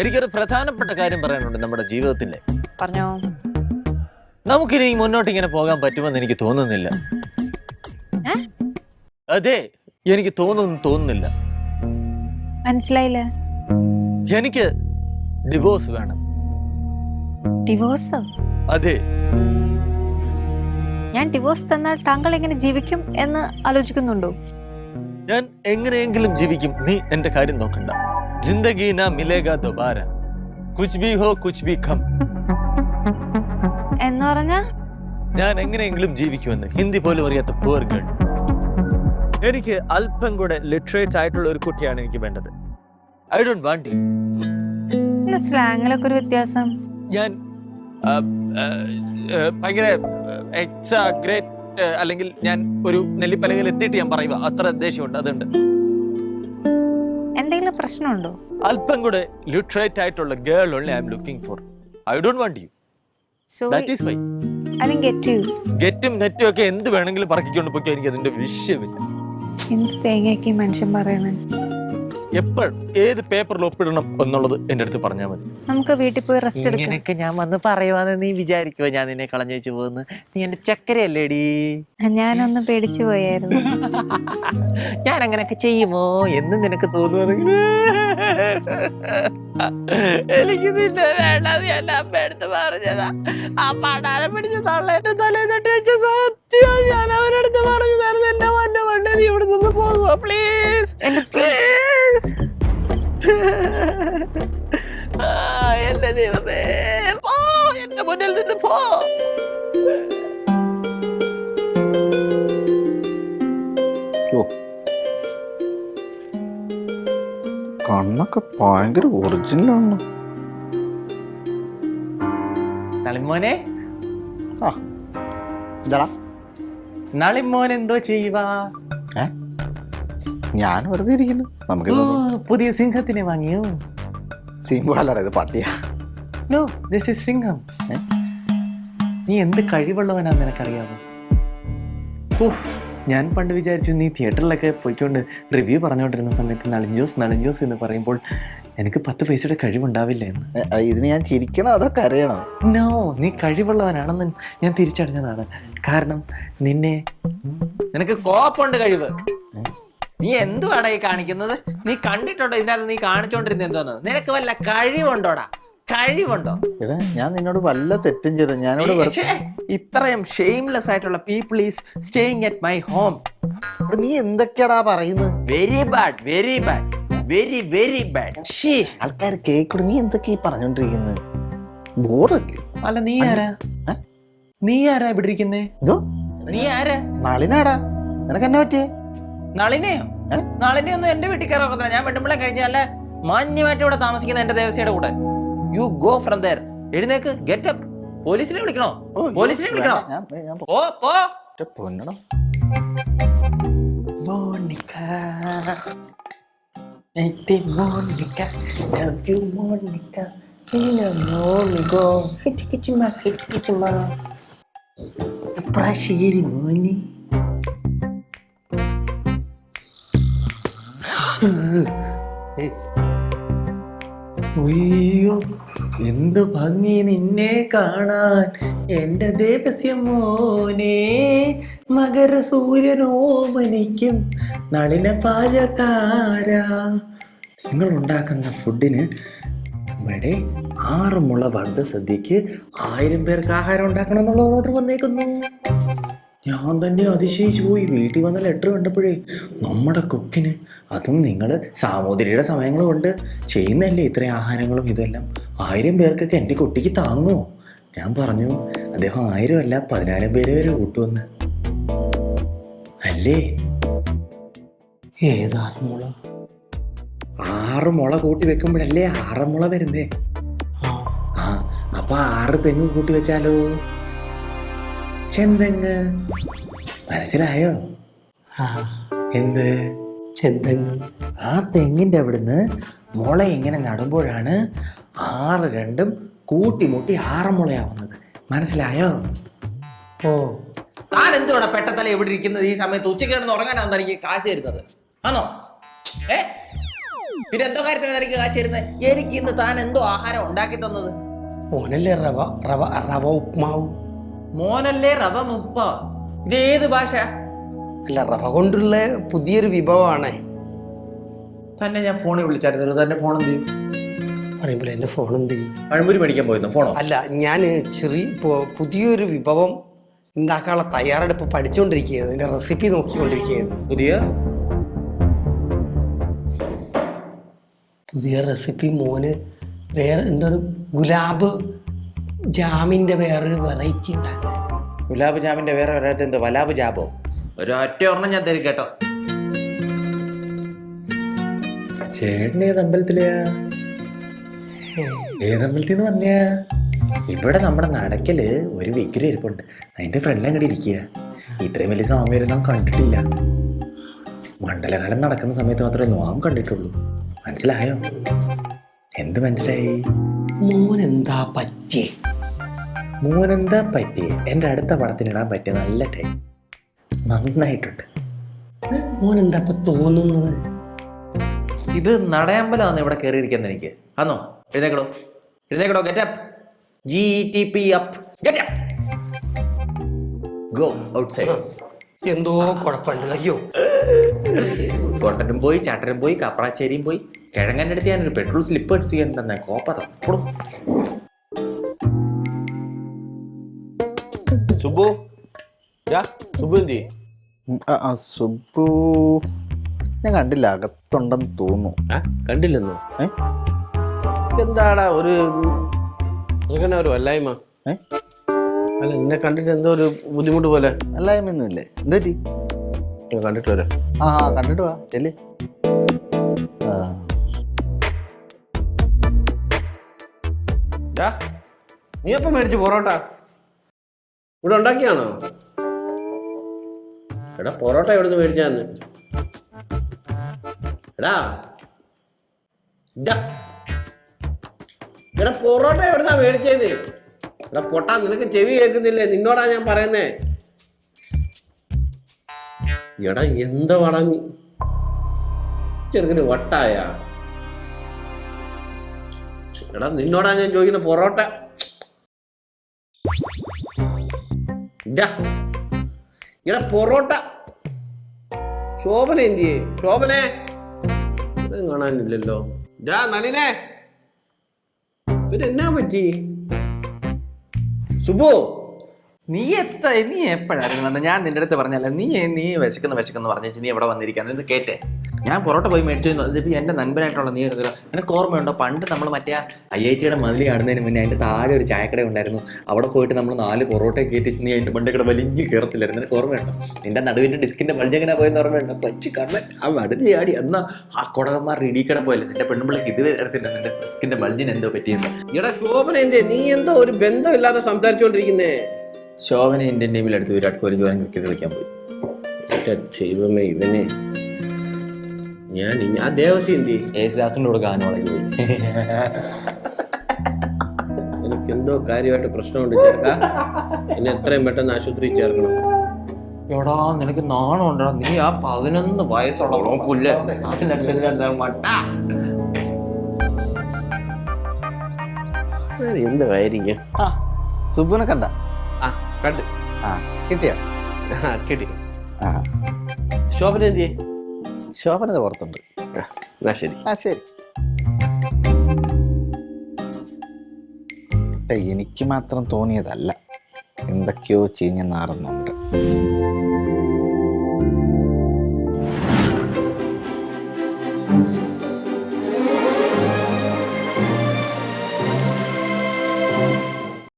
എനിക്കൊരു പ്രധാനപ്പെട്ട കാര്യം പറയാനുണ്ട് നമ്മുടെ ജീവിതത്തിലെ. പറഞ്ഞോ. നമുക്കിനി മുന്നോട്ട് ഇങ്ങനെ പോകാൻ പറ്റുമെന്ന് എനിക്ക് തോന്നുന്നില്ല. അതെ, എനിക്ക് തോന്നുന്നില്ല. മനസ്സിലായില്ല. എനിക്ക് ഡിവോഴ്സ് വേണം. ഡിവോഴ്സോ? അതെ. ഞാൻ ഡിവോഴ്സ് തന്നാൽ താങ്കൾ എങ്ങനെ ജീവിക്കും എന്ന് ആലോചിക്കുന്നുണ്ടോ? ഞാൻ എങ്ങനെയെങ്കിലും ജീവിക്കും. നീ എന്റെ കാര്യം നോക്കണ്ട. ജിന്ദഗി നാ മിലേഗാ ദോബാര, കുച്ച് ഭി ഹോ കുച്ച് ഭി ഖം എന്ന് പറഞ്ഞ ഞാൻ എങ്ങനെയെങ്കിലും ജീവിക്കുമെന്ന്. ഹിന്ദി പോലും അറിയാത്ത പൂർ ഗേൾ. എനിക്ക് അല്പം കൂടെ ലിറ്ററേറ്റ് ആയിട്ടുള്ള ഒരു കുട്ടിയാണ് എനിക്ക് വേണ്ടത്. I don't want you. സ്ലാങ്ങിലൊക്കെ ഒരു വ്യത്യാസം. ഞാൻ ഭയങ്കര എക്സാഗ്രേറ്റ്, അല്ലെങ്കിൽ ഞാൻ ഒരു നെല്ലിപ്പലകയിൽ എത്തിയിട്ട് ഞാൻ പറയുക, അത്ര ദേഷ്യമുണ്ട്. അതുണ്ട്. എന്തെങ്കിലും പ്രശ്നമുണ്ടോ? അല്പം കൂടെ ലിറ്ററേറ്റ് ആയിട്ടുള്ള girl only I am looking for. I don't want you. That is why. I didn't get you. ഗെറ്റും നെറ്റും ഒക്കെ എന്ത് വേണമെങ്കിലും പറക്കിക്കൊണ്ട് പോയി, എനിക്ക് അതിന്റെ വിഷയമില്ല. എന്ത് തേങ്ങയ്ക്ക് മനുഷ്യൻ പറയണേ. എപ്പോഴും ഏത് പേപ്പറിൽ ഒപ്പിടണം എന്നുള്ളത് എന്റെ അടുത്ത് പറഞ്ഞാൽ മതി. നമുക്ക് വീട്ടിൽ പോയി റെസ്റ്റ് എടുക്കാം. ഇങ്ങനെയൊക്കെ ഞാൻ വന്ന് പറയുവാന്ന് നീ വിചാരിക്കുവോ ഞാൻ നിന്നെ കളഞ്ഞു വെച്ച് പോകുന്നു? നീ എന്റെ ചക്കരയല്ലേടി. ഞാനൊന്ന് പേടിച്ചു പോയായിരുന്നു. ഞാൻ അങ്ങനെയൊക്കെ ചെയ്യുമോ എന്ന് നിനക്ക് തോന്നുവാണെങ്കിൽ എനിക്ക് നിന്നെ വേണ്ട. ഞാൻ അമ്മ എടുത്ത് പറഞ്ഞതാ. ആ പടാരം പിടിച്ച് തള്ളേന്റെ തലേ തട്ടി വെച്ച സത്യം ഞാൻ അവരെടുത്ത് പറഞ്ഞതായിരുന്നു. എന്റെ മന്നെ വേണ്ട, നീ ഇവിടെ നിന്ന് പോകുക പ്ലീസ് പ്ലീസ്. എന്റെ ദൈവമേ, പോ, എന്റെ മുന്നിൽ നിന്ന് പോ. കണ്ണൊക്കെ ഭയങ്കര ഒറിജിനലാണ്. നളിമോനെ, എന്താടാ നളിമോൻ എന്തോ ചെയ്യുവാ? ഞാൻ വെറുതെ ഇരിക്കുന്നു. നമുക്ക് പുതിയ സിംഹത്തിനെ വാങ്ങിയോ? സിംഹല്ലടാ, ഇത് പട്ടിയാ. നോ, ദിസ് ഈസ് സിംഹം. നീ എന്ത് കഴിവുള്ളവനാന്ന് നിനക്കറിയാമോ? ഞാൻ പണ്ട് വിചാരിച്ചു നീ തിയേറ്ററിലൊക്കെ പോയിക്കൊണ്ട് റിവ്യൂ പറഞ്ഞുകൊണ്ടിരുന്ന സമയത്ത് നളിഞ്ചോസ് എന്ന് പറയുമ്പോൾ എനിക്ക് 10 പൈസയുടെ കഴിവുണ്ടാവില്ല എന്ന്. ഇതിന് ഞാൻ ചിരിക്കണോ അതോ കരയണോ? നോ, നീ കഴിവുള്ളവനാണെന്ന് ഞാൻ തിരിച്ചറിഞ്ഞതാണ്. കാരണം നിനക്ക് കോപ്പുണ്ട്, കഴിവ്. നീ എന്തുവാടാ ഈ കാണിക്കുന്നത്? നീ കണ്ടിട്ടുണ്ടോ ഇതിനകത്ത് നീ കാണിച്ചോണ്ടിരുന്ന എന്തോന്ന്? നിനക്ക് വല്ല കഴിവുണ്ടോടാ? കഴിവുണ്ടോ? എടാ, ഞാൻ നിന്നോട് വല്ല തെറ്റും ചെയ്തു? ഞാനോട് ഇത്രയും ഷെയിംലെസ് ആയിട്ടുള്ള people is staying at my home. നീ എന്തൊക്കെയാടാ പറയുന്നത്? Very bad, very bad, very very bad. ആൾക്കാർ കേക്കൂടെ. നീ എന്തൊക്കെയാ പറഞ്ഞോണ്ടിരിക്കുന്നത്? ബോറല്ലേ? അല്ല, നീ ആരാ ഇവിടെ ഇരിക്കുന്നേ? നീ ആരാ? നളിനാടാ. നിനക്ക് എന്നാ പറ്റിയേ? നളിനെയോ? നളിനെയൊന്നും എന്റെ വീട്ടിൽ കയറത്തില്ല. ഞാൻ വെണ്ടുമ്പളെ കഴിഞ്ഞ നല്ല മാന്യമായിട്ട് ഇവിടെ താമസിക്കുന്ന എന്റെ ദേവസ്യയുടെ കൂടെ. You go from there. എഴുന്നേക്ക്, ഗെറ്റ് അപ്പ്. പോലീസിനെ വിളിക്കണോ? പോലീസിനെ വിളിക്കണോ? പൊന്നണം. അയ്യോ, എന്ത് ഭംഗി നിന്നെ കാണാൻ എന്റെ ദേവസ്യ മോനെ. മകര സൂര്യനോമനിക്കും നളിന പാചകാരാ. നിങ്ങൾ ഉണ്ടാക്കുന്ന ഫുഡിന് ഇവിടെ 6 മുള വണ്ട് സദ്യക്ക് 1000 പേർക്ക് ആഹാരം ഉണ്ടാക്കണം എന്നുള്ള ഓർഡർ വന്നേക്കുന്നു. ഞാൻ തന്നെ അതിശയിച്ചു പോയി. വീട്ടിൽ വന്ന ലെറ്റർ കണ്ടപ്പോഴേ നമ്മുടെ കുക്കിന്, അതും നിങ്ങൾ സാമൂതിരിയുടെ സമയങ്ങൾ കൊണ്ട് ചെയ്യുന്നതല്ലേ ഇത്രയും ആഹാരങ്ങളും ഇതെല്ലാം, 1000 പേർക്കൊക്കെ എൻ്റെ കുട്ടിക്ക് താങ്ങുമോ? ഞാൻ പറഞ്ഞു അദ്ദേഹം 1000 അല്ല 10000 പേര് വരെ കൂട്ടുമെന്ന്. അല്ലേ? ഏത് 6 മുള? 6 മുള കൂട്ടി വെക്കുമ്പോഴല്ലേ 6 മുള വരുന്നേ. അപ്പൊ 6 തെങ്ങ് കൂട്ടി വെച്ചാലോ? ചെന്തെങ്ങ്. മനസ്സിലായോ? എന്ത് ചെന്തെങ്ങ്? ആ തെങ്ങിന്റെ അവിടുന്ന് മുള ഇങ്ങനെ നടുമ്പോഴാണ് 6 2 കൂട്ടിമുട്ടി 6 മുളയാവുന്നത്. മനസ്സിലായോ? ഓ, താൻ എന്തുവാണ് പെട്ടത്തല എവിടെ ഇരിക്കുന്നത് ഈ സമയത്ത്? ഉച്ചയ്ക്ക് കിടന്ന് ഉറങ്ങാനാണ് എനിക്ക് കാശ് തരുന്നത് ആണോ? പിന്നെ എന്തോ കാര്യത്തിന് നിനക്ക് കാശ് തരുന്നത്? എനിക്ക് ഇന്ന് താൻ എന്തോ ആഹാരം ഉണ്ടാക്കി തന്നത്? മോനല്ലേ റവ റവ റവ ഉപ്മാവ്. മോനല്ലേ റവ മുപ്പ? ഇതേത് ഭാഷ? അല്ല, റവ കൊണ്ടുള്ള പുതിയൊരു വിഭവമാണ്. തന്നെ ഞാൻ ഫോണിൽ വിളിച്ചായിരുന്നു. തന്നെ ഫോൺ എന്ത് ചെയ്യും? പറയുമ്പോൾ എൻ്റെ ഫോൺ എന്ത് ചെയ്യും? പഴംപൊരി മേടിക്കാൻ പോയിരുന്നു ഫോണോ? അല്ല, ഞാൻ പുതിയൊരു വിഭവം ഉണ്ടാക്കാനുള്ള തയ്യാറെടുപ്പ് പഠിച്ചുകൊണ്ടിരിക്കുകയായിരുന്നു. അതിൻ്റെ റെസിപ്പി നോക്കിക്കൊണ്ടിരിക്കുകയായിരുന്നു. പുതിയ റെസിപ്പി മോന് വേറെ എന്താണ് ഗുലാബ് ജാമിൻ്റെ വേറൊരു വെറൈറ്റി ഉണ്ടാക്കാൻ. ഗുലാബ് ജാമിന്റെ വേറെ വരാത്ത എന്തോ വലാബ് ജാബോ? ഒരൊറ്റ ഒരെണ്ണം ഞാൻ തരും കേട്ടോ. ചേട്ടൻ ഏത് അമ്പലത്തിലെയാ? ഏതമ്പലത്തിൽ നിന്ന് വന്നയാ? ഇവിടെ നമ്മുടെ നടക്കല് ഒരു വിഗ്രഹം ഇരിപ്പുണ്ട്. അതിന്റെ ഫ്രണ്ടിലങ്ങോട്ട് ഇരിക്കുക. ഇത്രയും വലിയ സ്വാമി നാം കണ്ടിട്ടില്ല. മണ്ഡലകാലം നടക്കുന്ന സമയത്ത് മാത്രമേ നാം കണ്ടിട്ടുള്ളൂ. മനസ്സിലായോ? എന്ത് മനസ്സിലായി? മോനെന്താ പറ്റിയേ? മോനെന്താ പറ്റിയേ? എൻ്റെ അടുത്ത പടത്തിനിടാൻ പറ്റിയ നല്ല ടൈം. നന്നായിട്ടുണ്ട്. മോനെന്താ ഇപ്പൊ തോന്നുന്നത്? ഇത് നടയമ്പലമാണ് ഇവിടെ കയറിയിരിക്കുന്നത് എനിക്ക്. ആന്നോ? എഴുന്നേക്കടോ, എഴുന്നേക്കടോ. Get up. GTP up. Get up. Go outside. എന്തോ കുഴപ്പമുണ്ട്. അയ്യോ, കോട്ടനും പോയി, ചാട്ടനും പോയി, കാപ്രാശ്ശേരിയും പോയി. കിഴങ്ങൻ്റെ അടുത്ത് ഞാനൊരു പെട്രോൾ സ്ലിപ്പ് എടുത്ത് ഞാൻ തന്നെ കോപ്പ തപ്പടും. സുബു സുബു എന്തി? സുബു ഞാൻ കണ്ടില്ല, അകത്തുണ്ടെന്ന് തോന്നുന്നു. കണ്ടില്ലെന്നോ? എന്താടാ ഒരു അങ്ങനെ ഒരു വല്ലായ്മ? അല്ല, എന്നെ കണ്ടിട്ട് എന്തോ ഒരു ബുദ്ധിമുട്ട് പോലെ. അല്ലായ്മയൊന്നും ഇല്ലേ? എന്താ പറ്റി? കണ്ടിട്ട് വരാം. കണ്ടിട്ട് വാ ചെല്ലേ. നീ എപ്പം മേടിച്ചു പൊറോട്ട? ഇവിടെ ഉണ്ടാക്കിയാണോ? എടാ, പൊറോട്ട എവിടുന്ന് മേടിച്ചാന്ന്? എടാ എടാ പൊറോട്ട എവിടുന്നാ മേടിച്ചത്? എടാ പൊട്ടാ, നിനക്ക് ചെവി കേൾക്കുന്നില്ലേ? നിന്നോടാ ഞാൻ പറയുന്നേ. എടാ എന്താ പറഞ്ഞു ചെറുക്കിന് വട്ടായ? എടാ നിന്നോടാ ഞാൻ ചോദിക്കുന്ന പൊറോട്ട. എടാ പൊറോട്ട. ശോഭന എന്തിയേ? ശോഭനെ കാണാനില്ലല്ലോ. നളിനെ, പിന്നെ എന്നാ പറ്റി? സുബു, നീ എപ്പോഴായിരുന്നു വന്നത്? ഞാൻ നിന്റെ അടുത്ത് പറഞ്ഞല്ല, നീ വിശക്കുന്നു പറഞ്ഞു നീ എവിടെ വന്നിരിക്കാന്ന്. ഇത് കേട്ടെ, ഞാൻ പൊറോട്ട പോയി മേടിച്ചു. ഇതിപ്പോൾ എൻ്റെ നൻപനായിട്ടുള്ള നീ നിനക്ക് ഓർമ്മയുണ്ടോ? പണ്ട് നമ്മൾ മറ്റേ IIT മതിൽ കാണുന്നതിന് മുന്നേ അതിൻ്റെ താഴെ ഒരു ചായക്കട ഉണ്ടായിരുന്നു. അവിടെ പോയിട്ട് നമ്മൾ 4 പൊറോട്ട കയറ്റിച്ച് നീ അതിൻ്റെ മണ്ടക്കട വലിഞ്ഞ് കയറത്തില്ലായിരുന്നു. നിനക്ക് ഓർമ്മയുണ്ടോ? നിന്റെ നടുവിൻ്റെ ഡിസ്കിൻ്റെ ബൾജ് എങ്ങനെ പോയെന്ന് ഓർമ്മയുണ്ടോ? കൊച്ചു കണ്ണൻ ആ വടുതി ആടി. എന്നാൽ ആ കുടകന്മാർ ഇടീക്കട പോയല്ലേ നിന്റെ പെണ്ണുമ്പിള്ളക്ക് ഇതുവരെ എടുത്തില്ല നിന്റെ ഡിസ്കിൻ്റെ ബൾജിന് എന്തോ പറ്റിയെന്ന്. എടാ ശോഭന എന്തേ? നീ എന്തോ ഒരു ബന്ധമില്ലാതെ സംസാരിച്ചുകൊണ്ടിരിക്കുന്നേ. ശോഭന ഇന്ത്യൻ ടീമിലെടുത്ത് വിരാട് കോഹ്ലി ജോയിൻ ക്രിക്കറ്റ് കളിക്കാൻ പോയി. ദൈവമേ, ഇവനെ ഞാൻ ആ ദേവസി എന്തി? യേശുദാസിന്റെ കൂടെ ഗാനോളേക്ക് പോയി. എനിക്കെന്തോ കാര്യമായിട്ട് പ്രശ്നമുണ്ട് ചേർക്കാ. എന്നെ എത്രയും പെട്ടെന്ന് ആശുപത്രിയിൽ ചേർക്കണം. എടാ നിനക്ക് നാണം ഉണ്ടോ? നീ ആ 11 വയസ്സുള്ള പുല്ല് എന്തായിരിക്കും? സുബുനെ കണ്ട? കണ്ട്. കിട്ടിയ? കിട്ടി. ശോഭന എന്തി? ശോഭന പുറത്തുണ്ട്. എന്നാ ശരി. ശരി. എനിക്ക് മാത്രം തോന്നിയതല്ല, എന്തൊക്കെയോ ചീഞ്ഞ് നാറുന്നുണ്ട്.